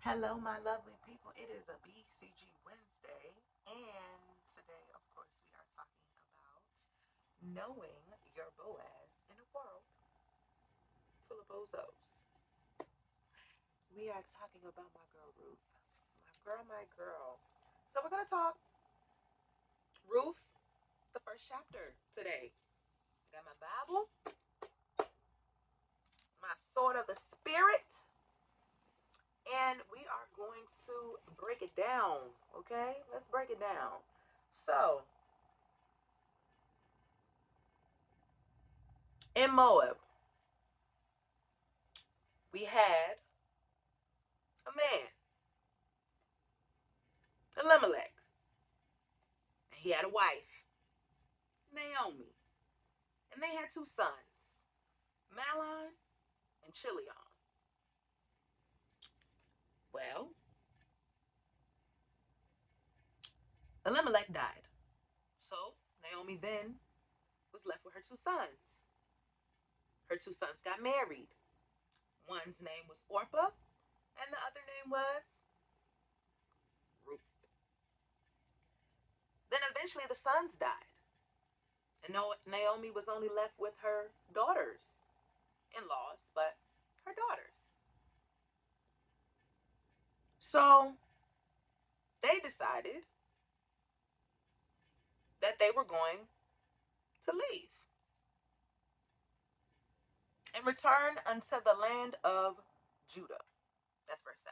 Hello, my lovely people. It is a BCG Wednesday, and today, of course, we are talking about knowing your Boaz in a world full of Bozos. We are talking about my girl Ruth. My girl, my girl. So, we're going to talk Ruth, the first chapter today. I got my Bible, my sword of the Spirit, and we are going to break it down, okay? Let's break it down. So, in Moab, we had a man, Elimelech, and he had a wife, Naomi, and they had two sons, Malon and Chilion. Well, Elimelech died, so Naomi then was left with her two sons. Her two sons got married. One's name was Orpah, and the other name was Ruth. Then eventually the sons died, and Naomi was only left with her daughters in laws, but her daughters. So they decided that they were going to leave and return unto the land of Judah. That's verse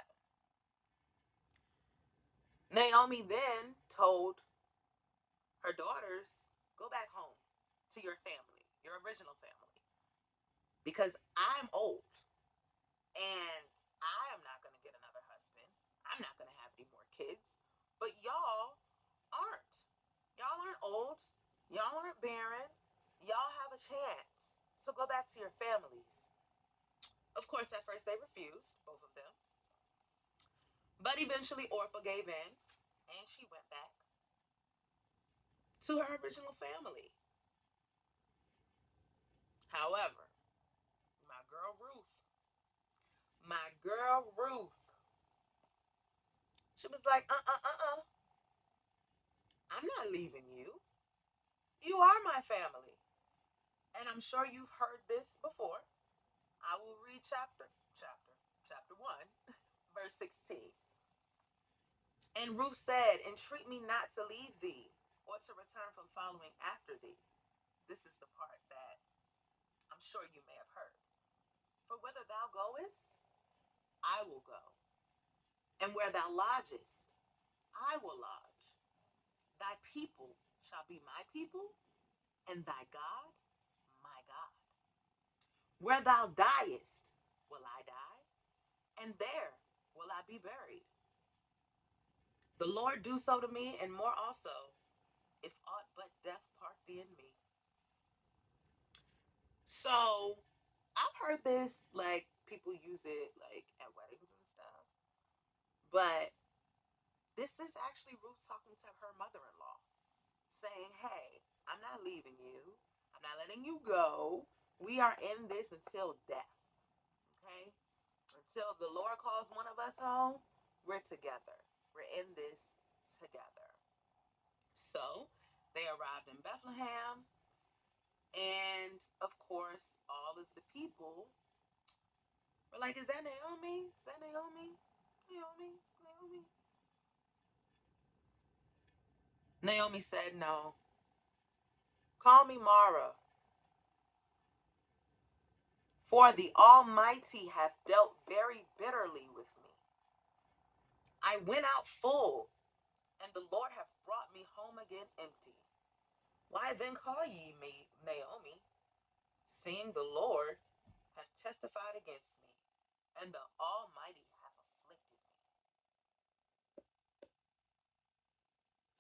7. Naomi then told her daughters, go back home to your family, your original family, because I'm old and I am not going to get another husband. I'm not going to have any more kids. But y'all aren't. Y'all aren't old. Y'all aren't barren. Y'all have a chance. So go back to your families. Of course, at first they refused, both of them. But eventually Orpah gave in and she went back to her original family. However, my girl Ruth, she was like, I'm not leaving you. You are my family. And I'm sure you've heard this before. I will read chapter 1, verse 16. And Ruth said, entreat me not to leave thee or to return from following after thee. This is the part that I'm sure you may have heard. For whither thou goest, I will go. And where thou lodgest, I will lodge. Thy people shall be my people, and thy God my God. Where thou diest, will I die, and there will I be buried. The Lord do so to me, and more also, if aught but death part thee and me. So I've heard this, like people use it like at weddings and stuff. But this is actually Ruth talking to her mother-in-law, saying, hey, I'm not leaving you. I'm not letting you go. We are in this until death. Okay? Until the Lord calls one of us home, we're together. We're in this together. So they arrived in Bethlehem, and of course, all of the people were like, is that Naomi? Is that Naomi? Naomi? Naomi? Naomi said, no. Call me Mara, for the Almighty hath dealt very bitterly with me. I went out full, and the Lord hath brought me home again empty. Why then call ye me Naomi, seeing the Lord hath testified against me, and the Almighty hath afflicted me?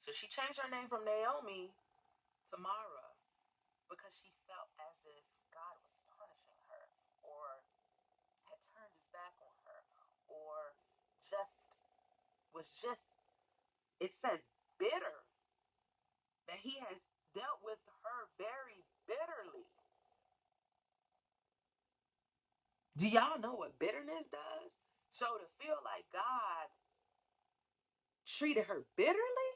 So she changed her name from Naomi to Mara because she felt as if God was punishing her, or had turned his back on her, or just was just, it says bitter, that he has dealt with her very bitterly. Do y'all know what bitterness does? So to feel like God treated her bitterly,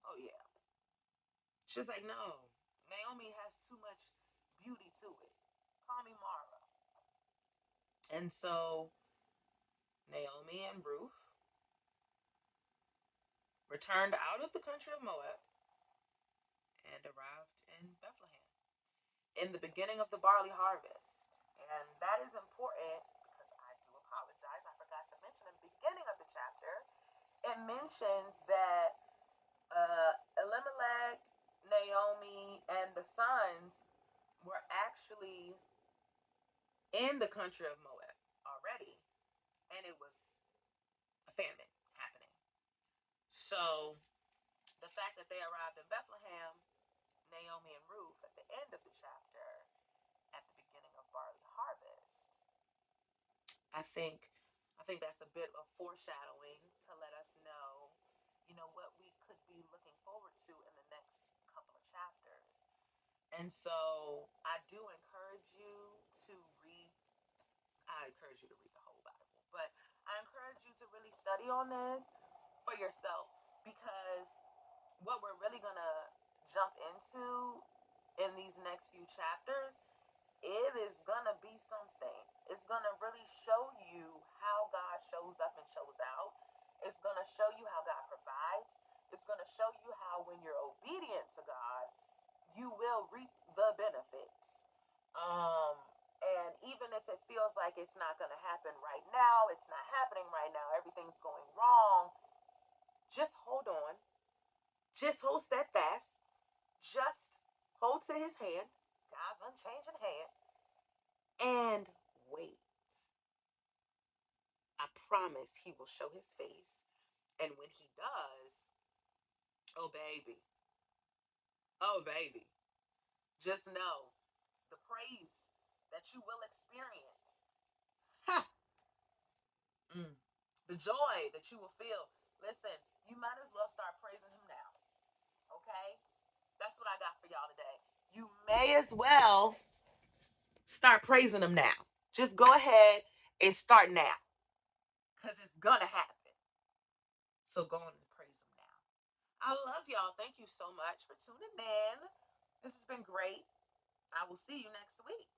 oh yeah. She's like, no, Naomi has too much beauty to it. Call me Mara. And so Naomi and Ruth returned out of the country of Moab and arrived in Bethlehem in the beginning of the barley harvest. And that is important because I do apologize. I forgot to mention in the beginning of the chapter, it mentions that Elimelech, Naomi, and the sons were actually in the country of Moab already, and it was a famine happening. So the fact that they arrived in Bethlehem, Naomi and Ruth, at the end of the chapter, at the beginning of barley harvest, I think I think that's a bit of foreshadowing to let us know, what we could be looking forward to in the next couple of chapters. And so I do encourage you to read I encourage you to read the whole Bible, but I encourage you to really study on this for yourself because what we're really going to jump into in these next few chapters, it is going to be something. It's going to really show you how God shows up and shows out. It's going to show you how God provides. It's going to show you how when you're obedient to God, you will reap the benefits. And even if it feels like it's not going to happen right now, it's not happening right now, everything's going wrong, just hold on. Just hold steadfast. Just hold to his hand, God's unchanging hand, and wait. I promise he will show his face. And when he does, oh baby, oh baby, just know the praise that you will experience. Ha! Mm. The joy that you will feel. Listen, you might as well start praising him now. Okay? That's what I got for y'all today. You may as well start praising him now. Just go ahead and start now. Because it's going to happen. So go on and praise him now. I love y'all. Thank you so much for tuning in. This has been great. I will see you next week.